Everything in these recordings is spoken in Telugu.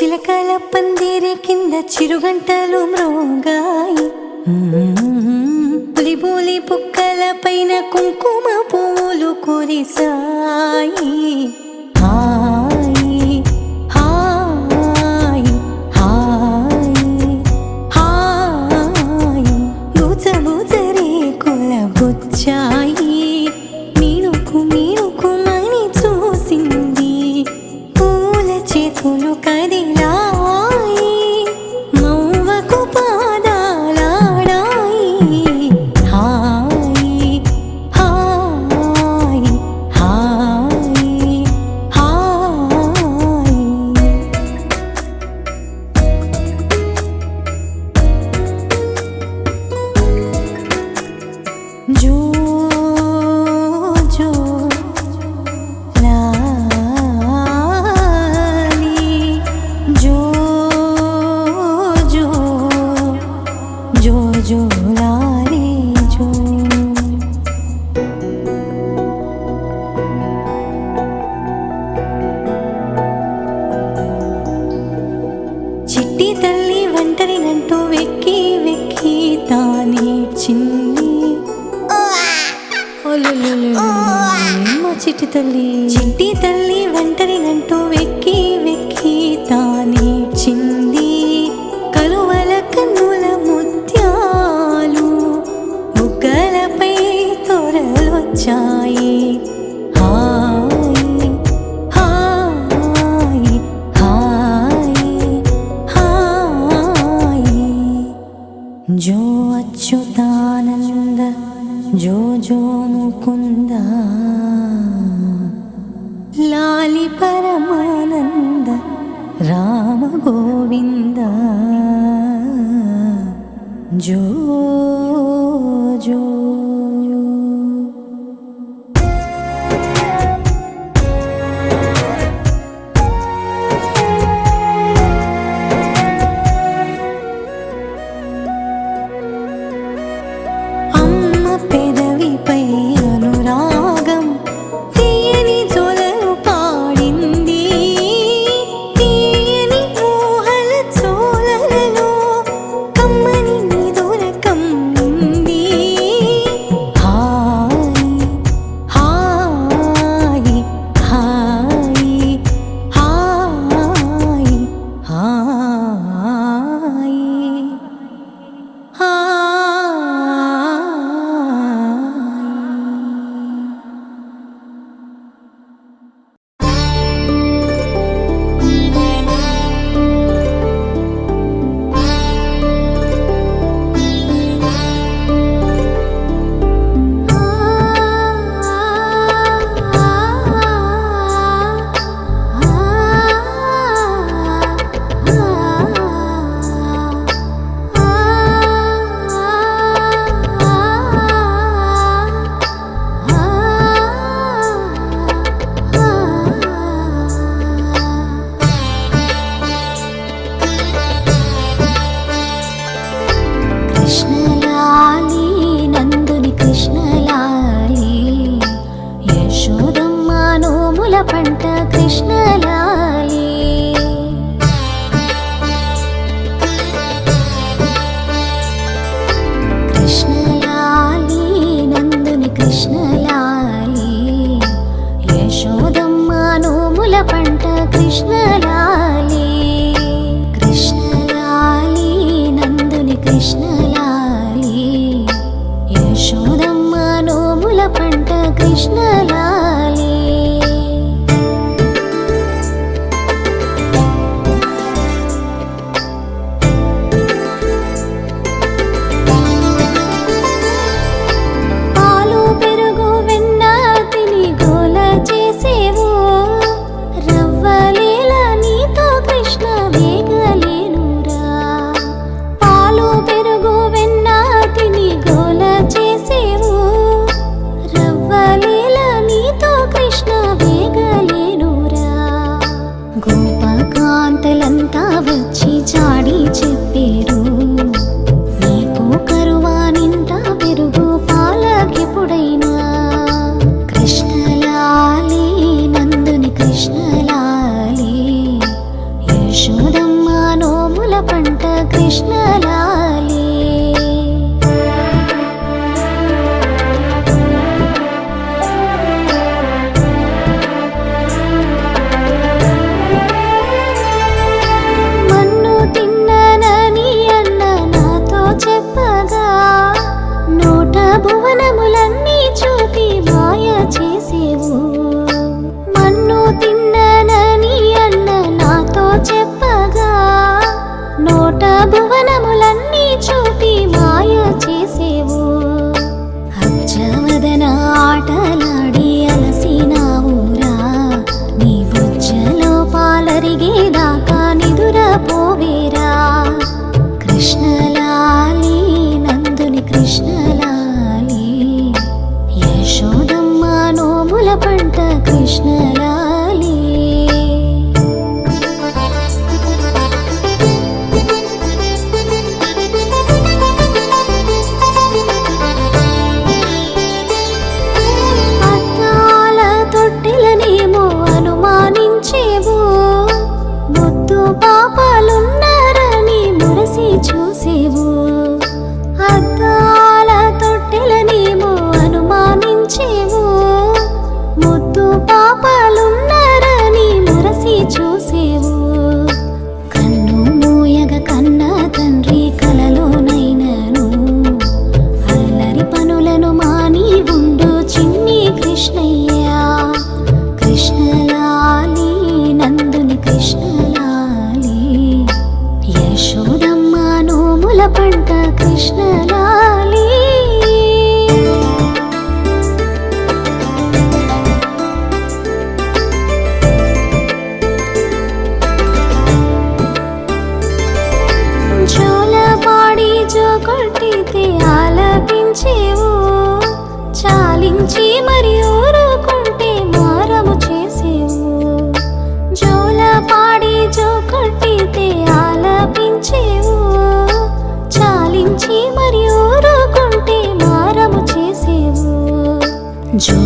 చిలకల పందిరి కింద చిరుగంటలు మ్రోగాయి పులిబోలి పుక్కల పైన కుంకుమ పూలు కురిసాయి హాయి హాయి హాయి హాయి బుజబుజరే కుల బుచ్చాయి మీనుకు మీనుకుమని చూసింది పూల చేతులు కదిలాయి మౌవకు పాదాలాడాయి హాయి హాయి హాయి హాయి జో జో లాలి జో జో జో జో లాలి జో చిట్టి తల్లి ఒంటరినంటూ వెక్కి వెక్కి తానేడ్చింది మా చిట్టి తల్లి ఒంటరినంటూ వెక్కి వెక్కి తానేడ్చింది కలువల కన్నుల ముత్యాలు బుగ్గలపై తొరలొచ్చాయి హాయి హాయి హాయి హాయి జో అచ్యుతానంద జో జో ముకుంద లాలి పరమానంద రామ గోవింద జో జో అమ్మ పెదవిపై అనురాగం తీయని జోలలు పాడింది తీయని ఊహల చోలలలో కమ్మని నిదుర కమ్మింది హాయి హాయి హాయి హాయి హాయి కృష్ణలాలి నందుని కృష్ణలాలి యశోదమ్మ నోముల పంట కృష్ణలాలి కృష్ణలాలి నందుని కృష్ణలాలి యశోదమ్మ నోముల పంట కృష్ణలాలి కృష్ణలాలి నందుని కృష్ణలాలి యశోదమ్మ నోముల పంట కృష్ణలాలి పాలు పెరుగు వెన్న తిని గోల చేసేవు రవ్వలీల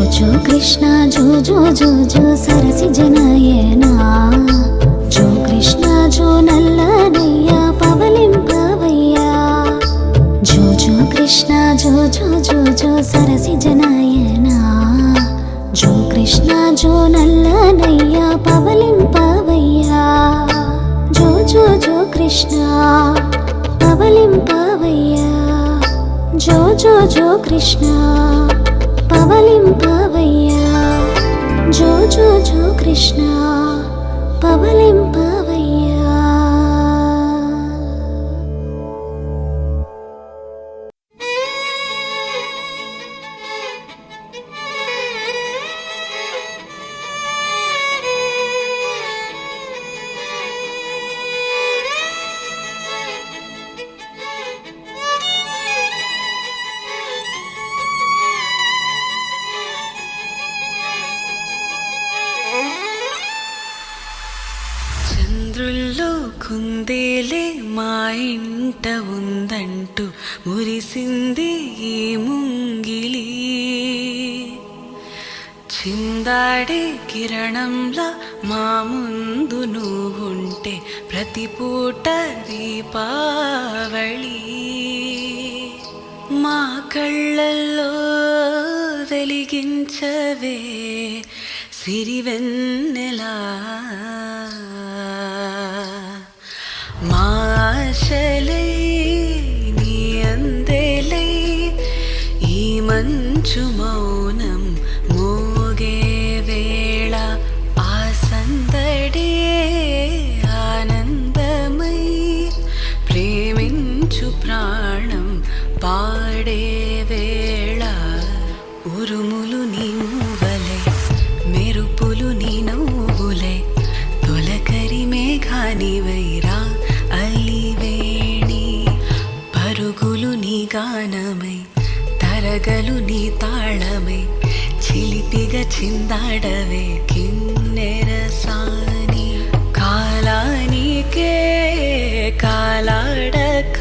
జో కృష్ణ జో జో జో జో సరసిజ నయనా జో కృష్ణ జో నల్లనయ్య పవలింపవయ్యా జో జో కృష్ణ జో జో జో జో సరసిజ నయనా జో కృష్ణ జో నల్లనయ్య పవలింపవయ్యా జో జో జో కృష్ణ పవలింపవయ్యా జో జో జో కృష్ణ పవలింపవయ్యా జో జో జో కృష్ణ పవలింపవయ్యా. చంద్రుల్లో కుందేలే మా ఇంట ఉందంటూ మురిసింది ఈ ముంగిలి చిందాడే కిరణంలా మా ముందు నువ్వుంటే ప్రతి పూట దీపావళి మా కళ్ళల్లో వెలిగించవే సిరివెన్నెలా మా ఆశలై నీ అందెలై ఈ మంచు మౌనం మోగే వేళ ఆ సందడే ఆనందమై ప్రేమించు ప్రాణం పాడే వేళ ఉరుములు నీ మూవలే మెరుపులు నీ నవ్వులే తొలకరి మేఘానివైరా అలివేణి పరుగులు నీ గానమై తరగలు నీ తాళమై చిలిపిగా చిందాడవే కిన్నెరసాని కాలానికే కాలాడక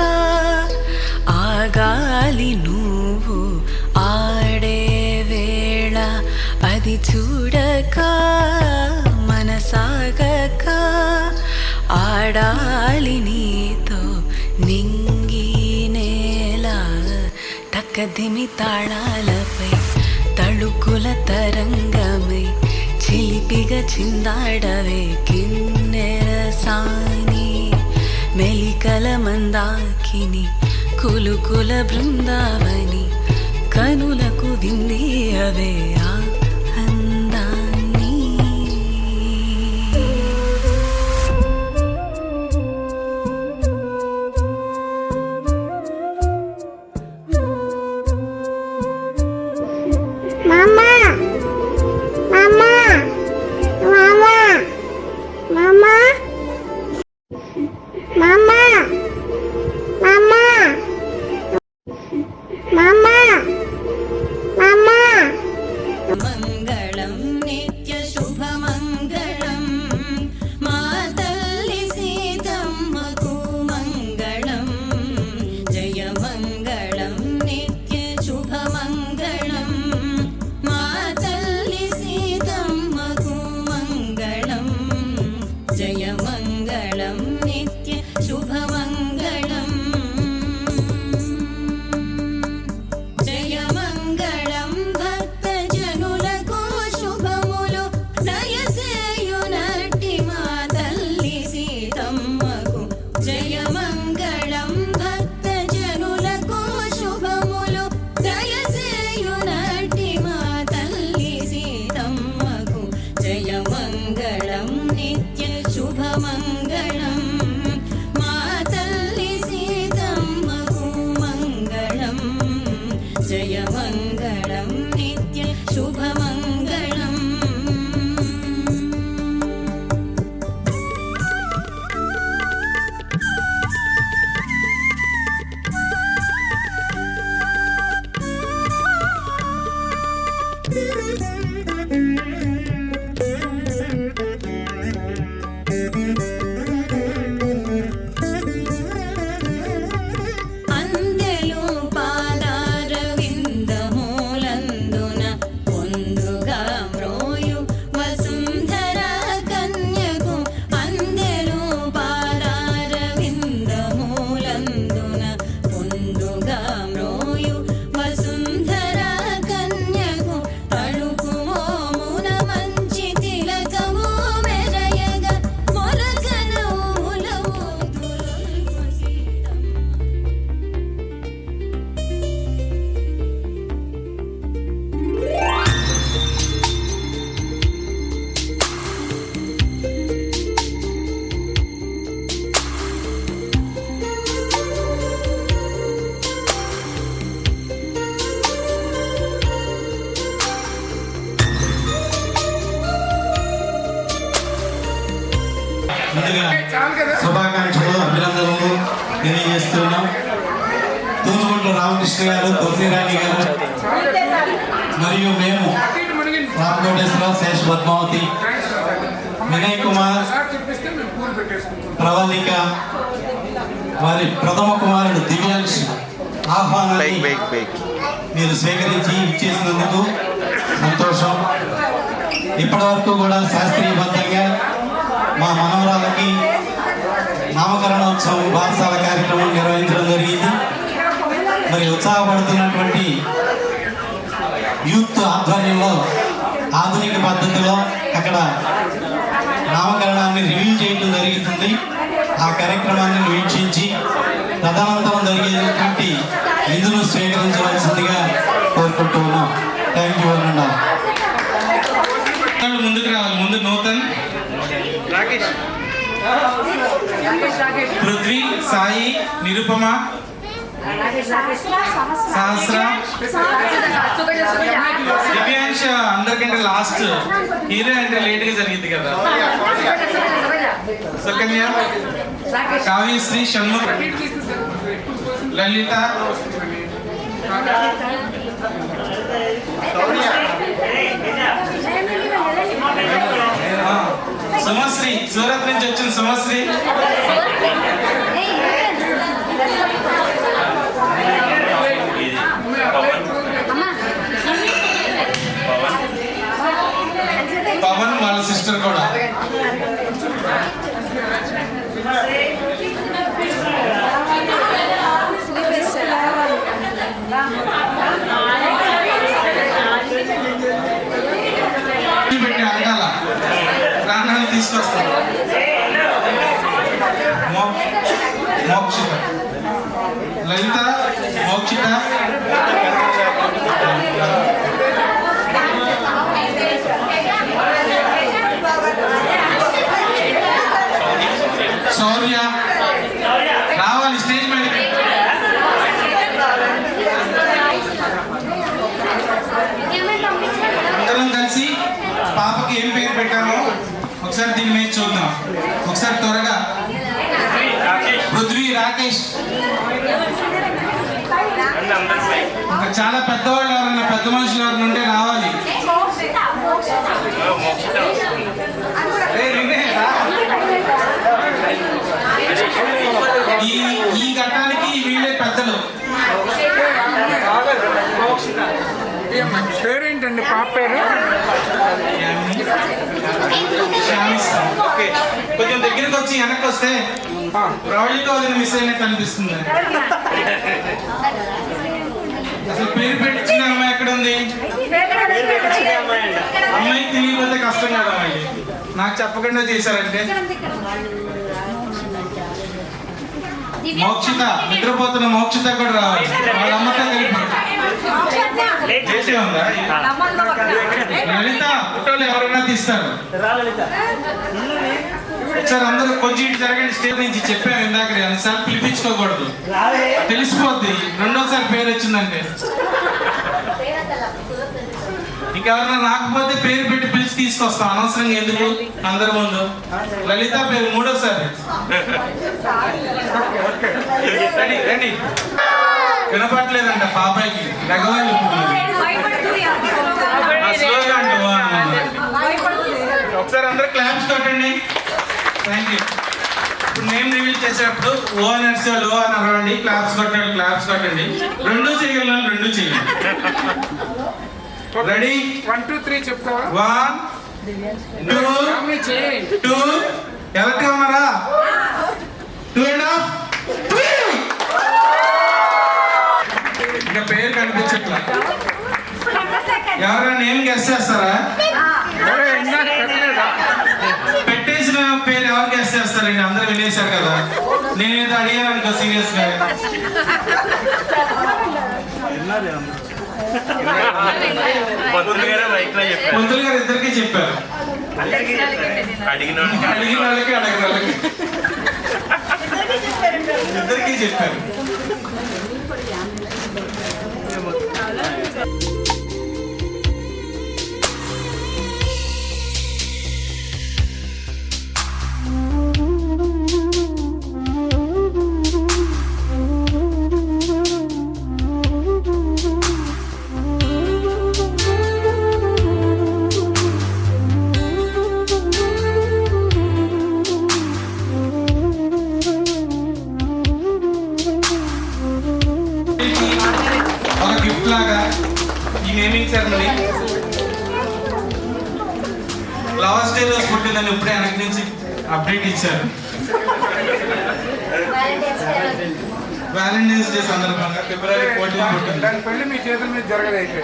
ఆగాలి నువ్వు ఆడే వేళ అది చూడక మనసాగక ఆడాలి నీతో నింగి నేల తక్కదిమి తాళాలపై తళుకుల తరంగమై చిలిపిగా చిందాడవే కిన్నెరసాని మెలికల మందాకిని కులుకుల బృందావని కనులకు విందియవే ఆ అందాన్ని Mama, mama, mama, mama, mama, mama, mama, mama. మంగళం నిత్య శుభమంగళం మాతల్లి సీతమ్మకు మంగళం జయ మంగళం నిత్య శుభమంగళం మాతల్లి సీతమ్మకు మంగళం జయ మంగళం నిత్య శుభమంగళం జయ మంగళం భక్త జనులకు శుభములు దయసేయునట్టి మా తల్లి సీతమ్మకు జయ మంగళం భక్త జనులకు శుభములు దయసేయునట్టి మా తల్లి సీతమ్మకు జయ మంగళం నిత్య శుభమంగళం మా తల్లి సీతమ్మకు మంగళం జయ మంగళం నిత్య శుభమంగళం ముందుగా శుభాకాంక్షలు అభినందనలు తెలియజేస్తున్నాం. తూనుగుంట్ల రామకృష్ణ గారు, తులసిరాణి గారు మరియు మేము రామకోటేశ్వరరావు, శేష్ పద్మావతి, వినయ్ కుమార్, ప్రవళిక, వారి ప్రథమ కుమారుడు దివ్యాంశ్ ఆహ్వానాన్ని మీరు స్వీకరించి ఇచ్చేసినందుకు సంతోషం. ఇప్పటి వరకు కూడా శాస్త్రీయబద్ధంగా మా మనవరాలకి నామకరణోత్సవం బారసాల కార్యక్రమం నిర్వహించడం జరిగింది. మరి ఉత్సాహపడుతున్నటువంటి యూత్ ఆధ్వర్యంలో ఆధునిక పద్ధతిలో అక్కడ నామకరణాన్ని రివ్యూ చేయడం జరుగుతుంది. ఆ కార్యక్రమాన్ని వీక్షించి తదనంతరం జరిగేటువంటి విధులు స్వీకరించవలసిందిగా కోరుకుంటూ ఉన్నాం. థ్యాంక్ యూ అనండి. ముందుకు రావాలి. ముందు నూతన్, రాకేష్, పృథ్వీ, సాయి, నిరుపమ, సహస్ర, దివ్యాంశ అందరికంటే లాస్ట్ హీరో అంటే లేట్ గా జరిగింది కదా. సుకన్య, కావ్యశ్రీ, షణ్ముఖ్, లలిత, సుమశ్రీ, సూరత్ నుంచి వచ్చిన సుమశ్రీ, పవన్ వాళ్ళ సిస్టర్ కూడా. పెట్టి అడగాల ప్రాణాలు తీసుకొస్తారు. మోక్షిత, లలిత, మోక్షిత, శౌర్య రావాలి స్టేజ్ మీద. అందరం కలిసి పాపకి ఏం పేరు పెట్టామో ఒకసారి దీని మీద చూద్దాం. ఒకసారి త్వరగా. పృథ్వీ, రాకేష్, ఇంకా చాలా పెద్దవాళ్ళు ఎవరన్నా, పెద్ద మనుషులు ఎవరన్నా ఉంటే రావాలి. ఈ ఘట్టానికి వీళ్ళే పెద్దలు. పేరేంటండి పాప పేరు? ఓకే, కొంచెం దగ్గరికి వచ్చి వెనక్కి వస్తే ప్రవళిక వదిన మిస్ అయినట్టు అనిపిస్తుంది. అసలు పేరు పెట్టించిన అమ్మాయి ఎక్కడ ఉంది? అమ్మాయికి తెలియకపోతే కష్టం కదా. అమ్మాయి నాకు చెప్పకుండా చేశారంటే. మోక్షిత, నిద్రపోతున్న మోక్షిత కూడా రావాలి. వాళ్ళ అమ్మతో కలిపి చేసే ఉందా? లలిత, ఫోటోలు ఎవరైనా తీస్తారు. సార్ అందరూ కొంచెం ఇటు జరగండి. స్టేజ్ నుంచి చెప్పాను ఇందాక, అన్నిసార్లు పిలిపించుకోకూడదు, తెలిసిపోద్ది రెండోసారి పేరు వచ్చిందంటే. ఇంకెవరైనా రాకపోతే పేరు పెట్టి పిలిచి తీసుకొస్తాం, అనవసరంగా ఎందుకు అందరి ముందు. లలిత పేరు మూడోసారి. రండి రండి. వినపట్లేదంట పాపాయికి, రఘవాళ్ళు స్లోగా అంటే. ఒకసారి అందరూ క్లాప్స్ కొట్టండి. Thank you. ఇప్పుడు నేమ్ రివీల్ చేసేటప్పుడు ఓ అని నడిచేవాళ్ళు ఓ అని అరవండి, క్లాప్స్ కొట్టాడు క్లాప్స్ కొట్టండి. రెండూ చేయగలను, రెండూ చేయాలి. రెడీ? 1 2 3 చెప్తావా? 1 2 2. ఎవరికి ఉన్నారా? 2 1/2 3. ఇంకా పేరు కనిపించట్లా. ఎవరైనా ఏం గెస్ చేస్తారా? పెట్టేసిన పేరు ఎవరు గెస్ చేస్తారండి? అందరూ వినేశారు కదా. నేనేదో అడిగాను అనుకో సీరియస్ గా. పంతులు గారు ఇద్దరికి చెప్పారు. అడిగిన వాళ్ళకి అడగిన వాళ్ళకి ఇద్దరికి చెప్పారు. పుట్టిందని ఇప్పుడే వెనక నుంచి అప్డేట్ ఇచ్చారు. వ్యాలంటైన్స్ డే సందర్భంగా ఫిబ్రవరి 14 పుట్టింది. దాని పెళ్లి మీ చేతుల మీద జరగదైతే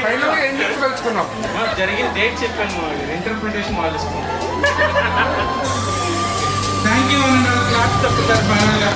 ఫైనల్గా ఏం చెప్పదలుచుకున్నాం? జరిగిన డేట్ చెప్పాను, ఇంటర్ప్రిటేషన్ ఆలోచిస్తాం. థ్యాంక్ యూ అన్న క్లాస్ చెప్తారు ఫైనల్గా.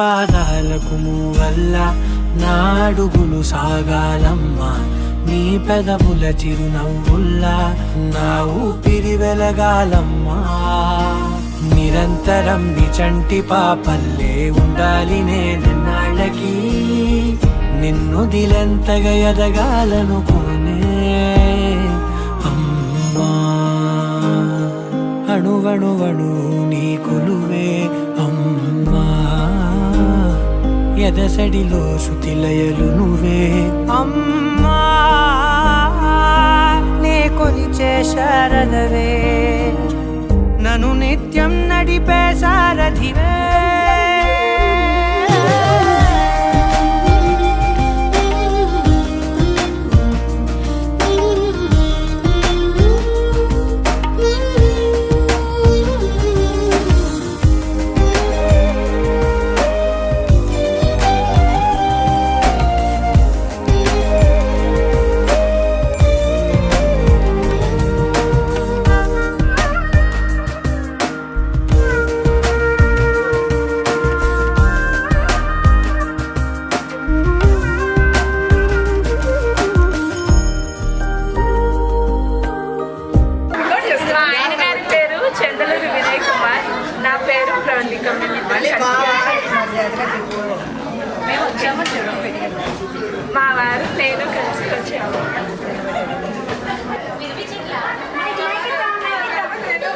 పాదాలకు వల్ల నా అడుగులు సాగాలమ్మా, నీ పెదవుల చిరునవ్వుల్లా నా ఊపిరి వెలగాలమ్మా. నిరంతరం నీ చంటి పాపల్లే ఉండాలి నేనన్నాళ్ళకి, నిన్ను దిలెంతగా ఎదగాలనుకోనే అమ్మా. అణువణువణు నీ కొలువే అమ్మా, ఎదసడిలో శృతిలయలు నువ్వే అమ్మా. నే కొలిచే శారదవే, నన్ను నిత్యం నడిపే సారథివే. ఆయన గారి పేరు చంద్రలూరు వినయ్ కుమార్, నా పేరు ప్రవళిక. మేము వచ్చాము, మా వారు నేను కలిసి వచ్చాము.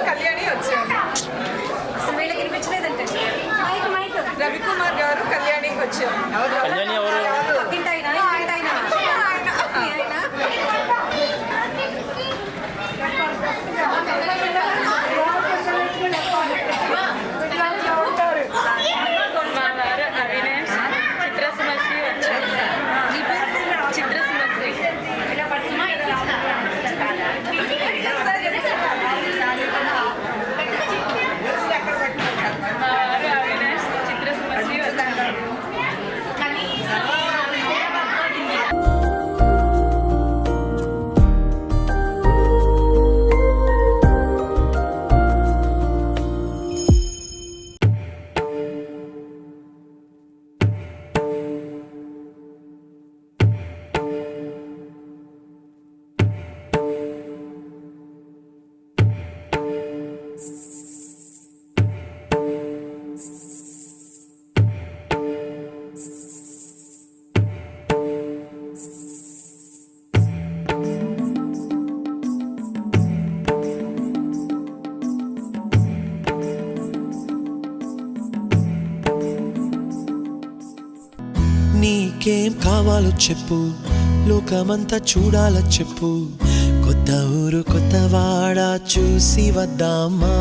కళ్యాణి వచ్చాము. రవికుమార్ గారు కళ్యాణికి వచ్చాము. నీకేం కావాలో చెప్పు, లోకమంతా చూడాల చెప్పు, కొత్త ఊరు కొత్త వాడ చూసి వద్దామా.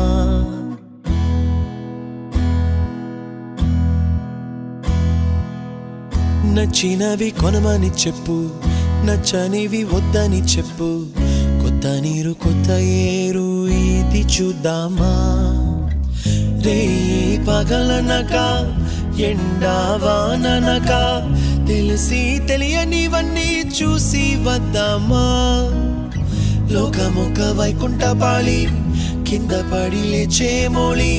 నచ్చినవి కొనమని చెప్పు, నచ్చనివి వద్దని చెప్పు, కొత్త నీరు కొత్త ఏరు ఇది చూద్దామా. రే పగలనక ఎండావాననక తెలిసి తెలియనివన్నీ చూసి వద్దామా. లోకమొక వైకుంఠపాళి, కింద పడి లేచే మోళి,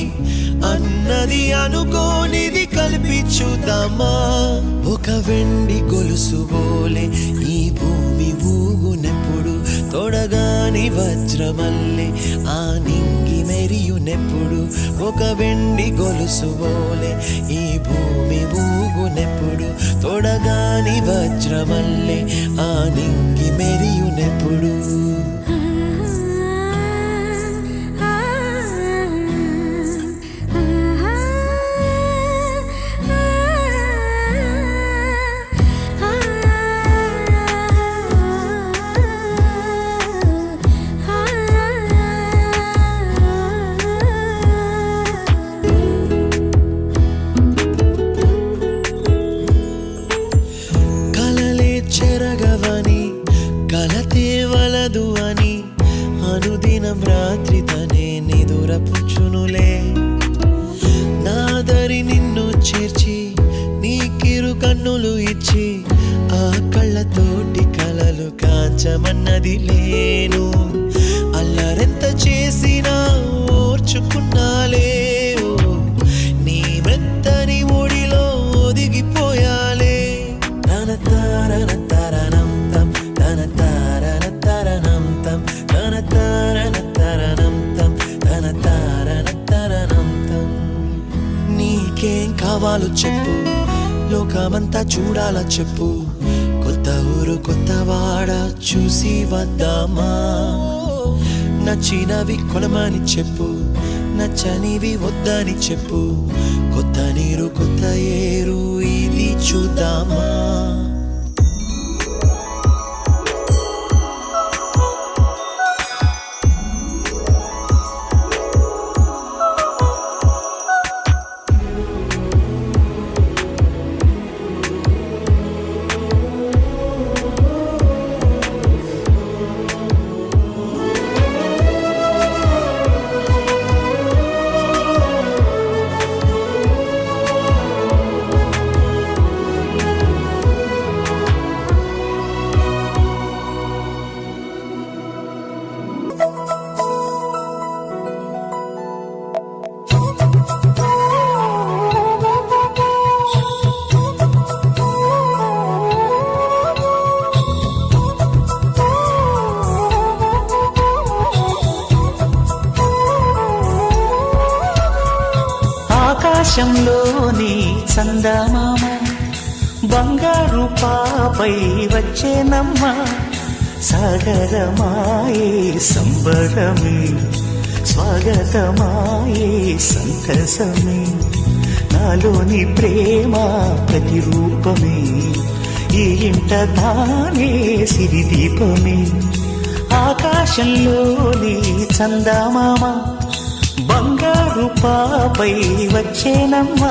అన్నది అనుకోనిది కలిపి చూద్దామా. ఒక వెండి గొలుసు బోలే ఈ భూమి ఊగునెప్పుడు, తొడగాని వజ్రమల్లే ఆ నింగి మెరియునెప్పుడు. ఒక వెండి గొలుసు బోలే ఈ భూమి ఊగునెప్పుడు, తొడగాని వజ్రమల్లే ఆ నింగి మెరియునెప్పుడు. అనుదినం రాత్రి తనే నిదురపుచ్చునులే, నాదరి నిన్ను చేర్చి నీకిరు కన్నులు ఇచ్చి, ఆ కళ్ళతోటి కలలు కాంచమన్నది లేను. అల్లరెంత చేసినా ఓర్చుకున్నాలే, నీ మెత్తని ఒడిలో కావాలో చెప్పు, లోకమంతా చూడాలా చెప్పు, కొత్త ఊరు కొత్త వాడ చూసి వద్దామా. నచ్చినవి కొనమని చెప్పు, నచ్చనివి వద్దని చెప్పు, కొత్త నీరు కొత్త ఏరు ఇది చూద్దామా. ఆకాశంలోని చందమామ బంగారు పాపై వచ్చేనమ్మ, సాగరమాయే సంబరమే, స్వాగతమాయే సంతసమే, నాలోని ప్రేమ ప్రతిరూపమే, ఈ ఇంట తానే సిరిదీపమే. ఆకాశంలోని చందమామ బంగారు పాపై వచ్చేనమ్మా,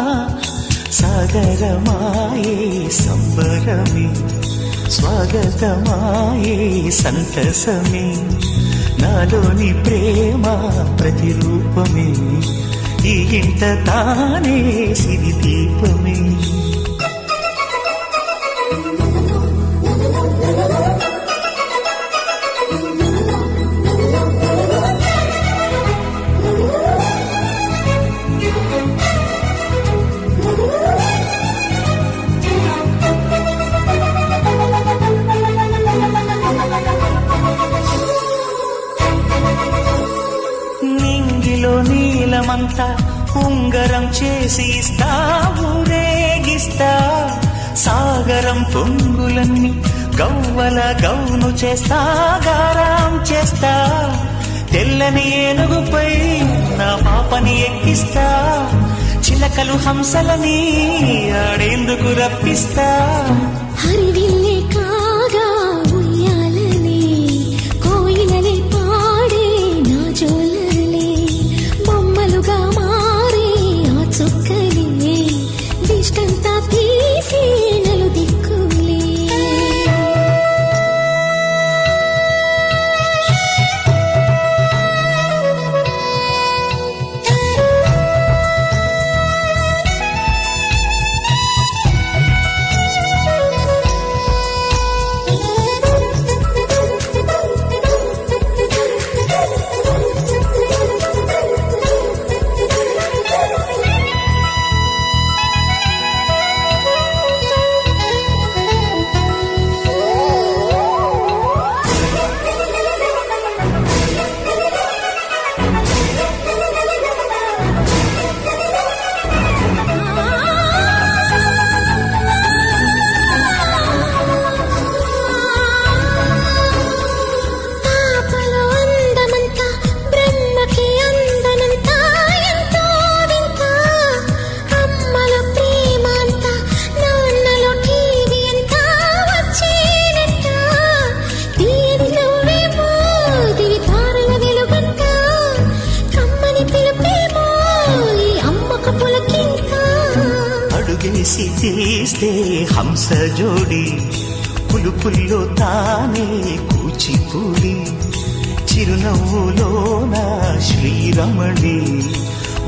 సాగరమాయే సంబరమే, స్వాగతమాయే సంతసమే, నాలోని ప్రేమ ప్రతిరూపమే, ఈ ఇంట తానే సిరిదీపమే. నీలమంతా ఉంగరం చేసి ఇస్తా, ఊరేగిస్తా, సాగరం పొంగులన్నీ గవ్వల గౌను చేస్తా, గారం చేస్తా, తెల్లని ఏనుగుపై నా పాపని ఎక్కిస్తా, చిలకలు హంసలని ఆడేందుకు రప్పిస్తా. హరివిల్లే కాగా ఉయ్యాలనే, కోయిలనే పాడే నా జోలలే, బొమ్మలుగా మారే ఆ చుక్కలే, దిష్టంతా తీసి నలు దిక్కులే. అడుగేసి తీస్తే హంస జోడి, పులుపుల్లో తానే కూచిపూడి, చిరునవ్వులో నా శ్రీరమణి,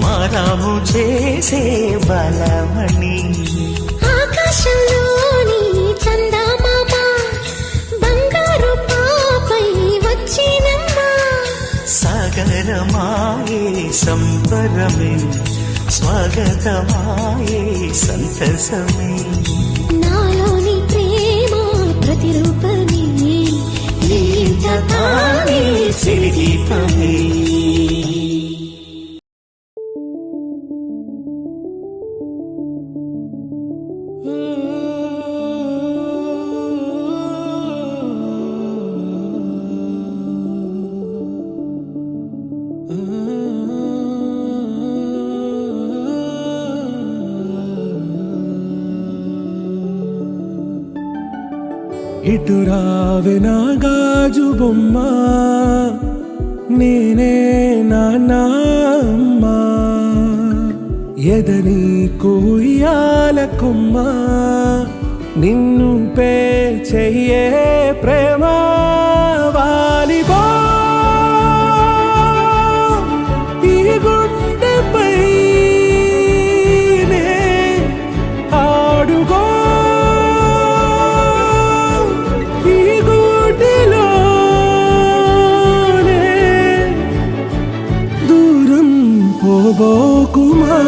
మారాము చేసే బలమణి. ఆకాశంలోని చందమామ బంగారు పాపై వచ్చినమ్మా, సాగరమాయే సంబరమే, స్వాగతమాయే సంతసమే, నాలోని ప్రేమ ప్రతిరూపమే, ఈ ఇంట తానే సిరిదీపమే. ఇటు రావే నా గాజు బొమ్మ నేనే నాన్న అమ్మ ఎదని కుయ్యాల కొమ్మ నిన్ను పే చెయ్యే ప్రేమ వాలిబో ఈ గుండెపై ఆడుగో ఈ గుడిలోనే దూరం పోబోకుమా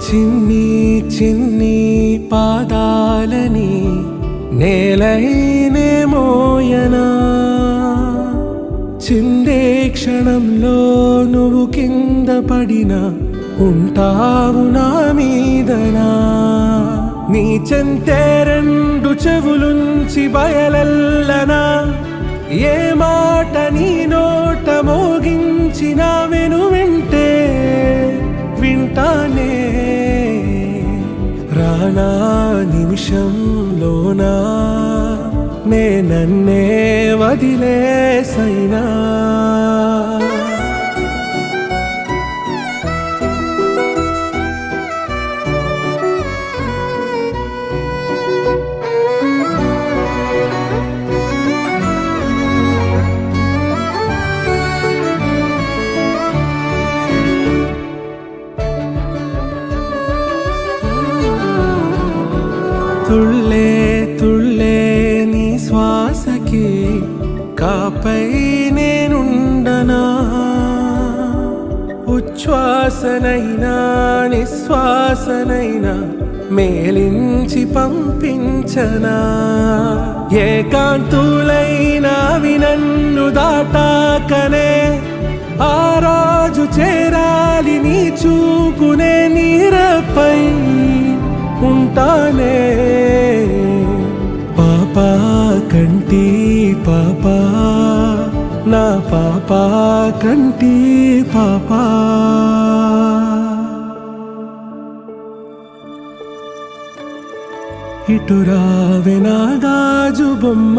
చిన్ని చిన్ని పాదాలని నేలైనే మోయనా చిందే క్షణంలో నువ్వు కింద పడినా ఉంటావు నా మీదనా నీ చెంతే రెండు చెవులుంచి బయలెల్లనా ఏ మాట నీ నోట మోగించిన వెను వింటే వింటానే రానా నిమిషంలోనా నే నన్నే వదిలేసైనా తుళ్ళే తుళ్ళే నీ శ్వాసకి కాపై నేనుండనా ఉచ్ఛ్వాసనైనా నిశ్వాసనైనా మేలించి పంపించనా ఏకాంతులైనా వినన్ను దాటాకనే ఆ రోజు చేరాలి నీ చూపునే నీరపై ఉంటానే పాపా కంటి పాపా నా పాపా కంటి పాపా ఇటు రావే నా గాజు బొమ్మ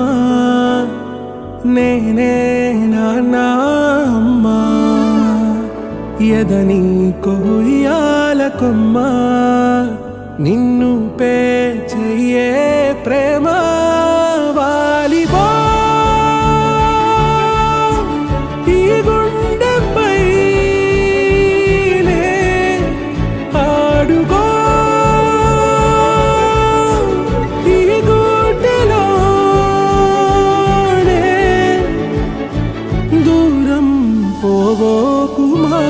నేనే నాన్న అమ్మ ఎదని కొయ్యాల కొమ్మ నిన్ను పే చెయ్యే ప్రేమ వాలిబో ఈ గుండెపై ఆడుగో ఈ గుడిలోనే దూరం పోబోకుమా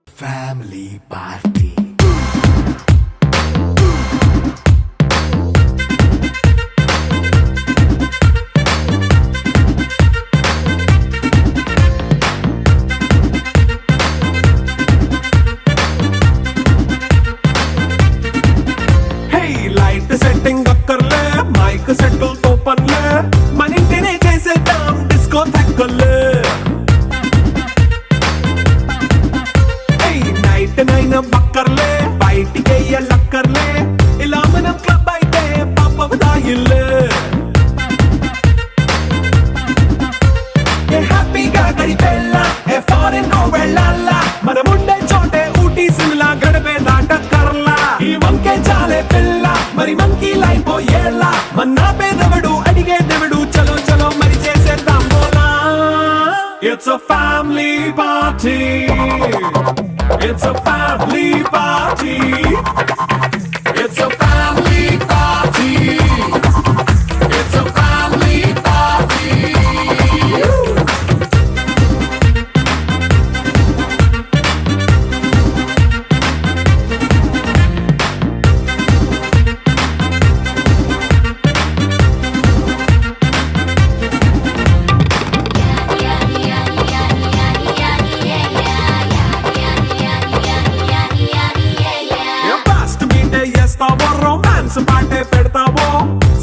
Family party. Hey, light setting అక్కర్లే మైక్ సెట్టిల్ తో పనిలే మన ఇంటినే చేసేద్దాం డిస్కో థాక్కర్లే నైనా బక్కర్లే బయటికి లక్కర్లే ఇలా మనం క్లబ్ అయితే పాప దాయిల్లే హ్యాపీగా గడిపెళ్ళ ఏ ఫారెన్ కో వెళ్ళాల మనం ఉండే చోటే ఊటీ సిమ్లా గడిపే దాటక్కర్లా ఈ వంకే చాలే పిల్ల మరి మంకీ లైఫ్ ఏళ్ళ మన్నా పేదవడు అడిగే దేవుడు చలో చలో మరి చేసేద్దాం బోలా It's a family party. It's a family party. It's a family party. It's a family party. Fast మీటే చేస్తావో రొమాన్స్ పాటే పెడతావో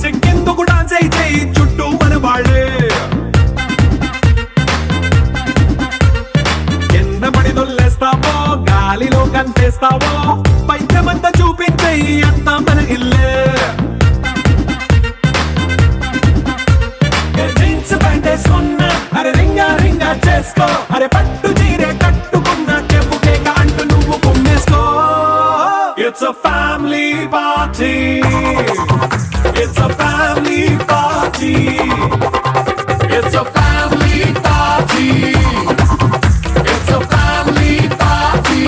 సిగ్గెందుకు డాన్స్ అయితే చుట్టూ మన వాళ్ళే కింద పడి దొల్లేస్తావో గాలిలో కనిపిస్తావో పైద్యమంతా చూపించే అంతా మన ఇల్లే జీన్స్ ప్యాంటేసుకున్నా అరే రింగా రింగా చేసుకో అరే పట్టు చీరే కట్టుకున్న చెప్పు కేక అంటూ నువ్వు కుమ్మేసుకో It's a family party. It's a family party. It's a family party. It's a family party.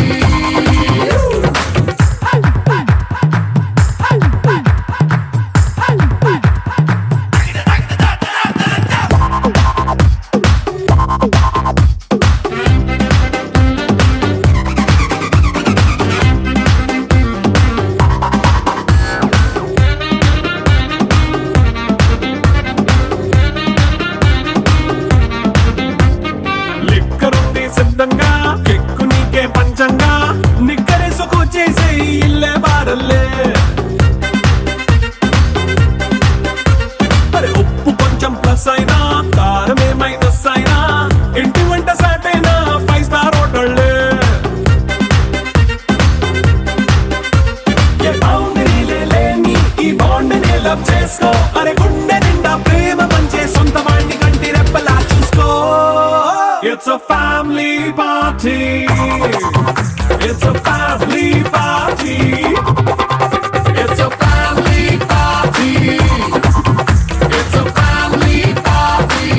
లిక్కరుంది సిద్ధంగా ఎక్కు నీకే పంచంగా నిక్కరేసుకు చేసే ఇల్లే బారల్లే అరే ఉప్పు కొంచెం ప్లస్ అయినా కారమే మైనస్ అయినా ఇంటి వంట సాటైనా 5 స్టార్ హోటళ్ళే ఏ బౌండరీలే లేని ఈ బాండ్ ని లవ్ చేసుకో అరే గుండె నిండా ప్రేమ పంచే సొంత వాణ్ణి కంటి రెప్పలా చూసుకో It's a family party. It's a family party. It's a family party. It's a family party.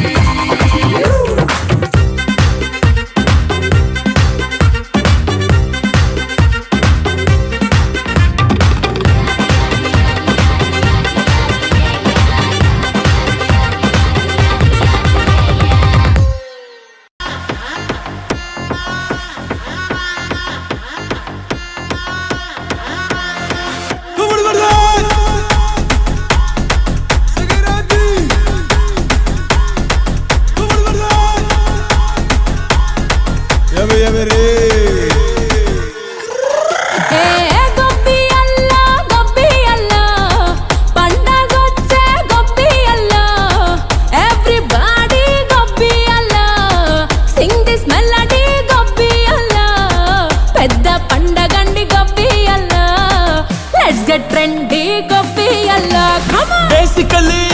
Trendy gopi alla, come on. Basically,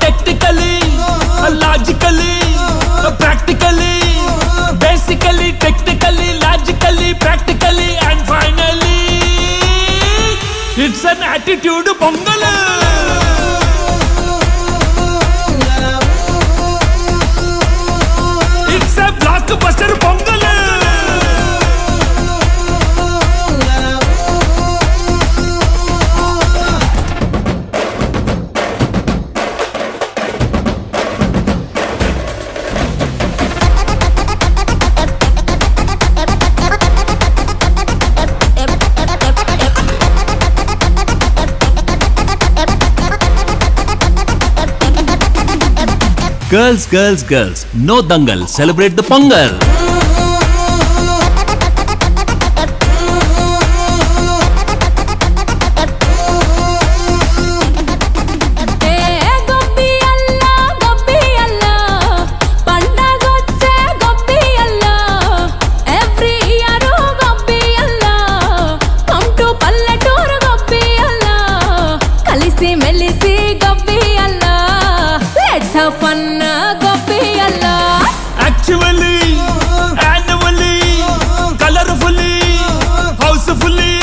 technically, logically, practically. Basically, technically, logically, practically, and finally, it's an attitude pongal. It's a blockbuster pongal. Girls, girls, girls, no dangal, celebrate the Pongal. Fun gopi alla. Actually, annually, colorfully, housefully.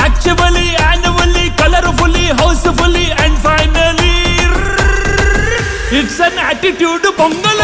Actually, annually, colorfully, housefully, and finally, it's an attitude pongal.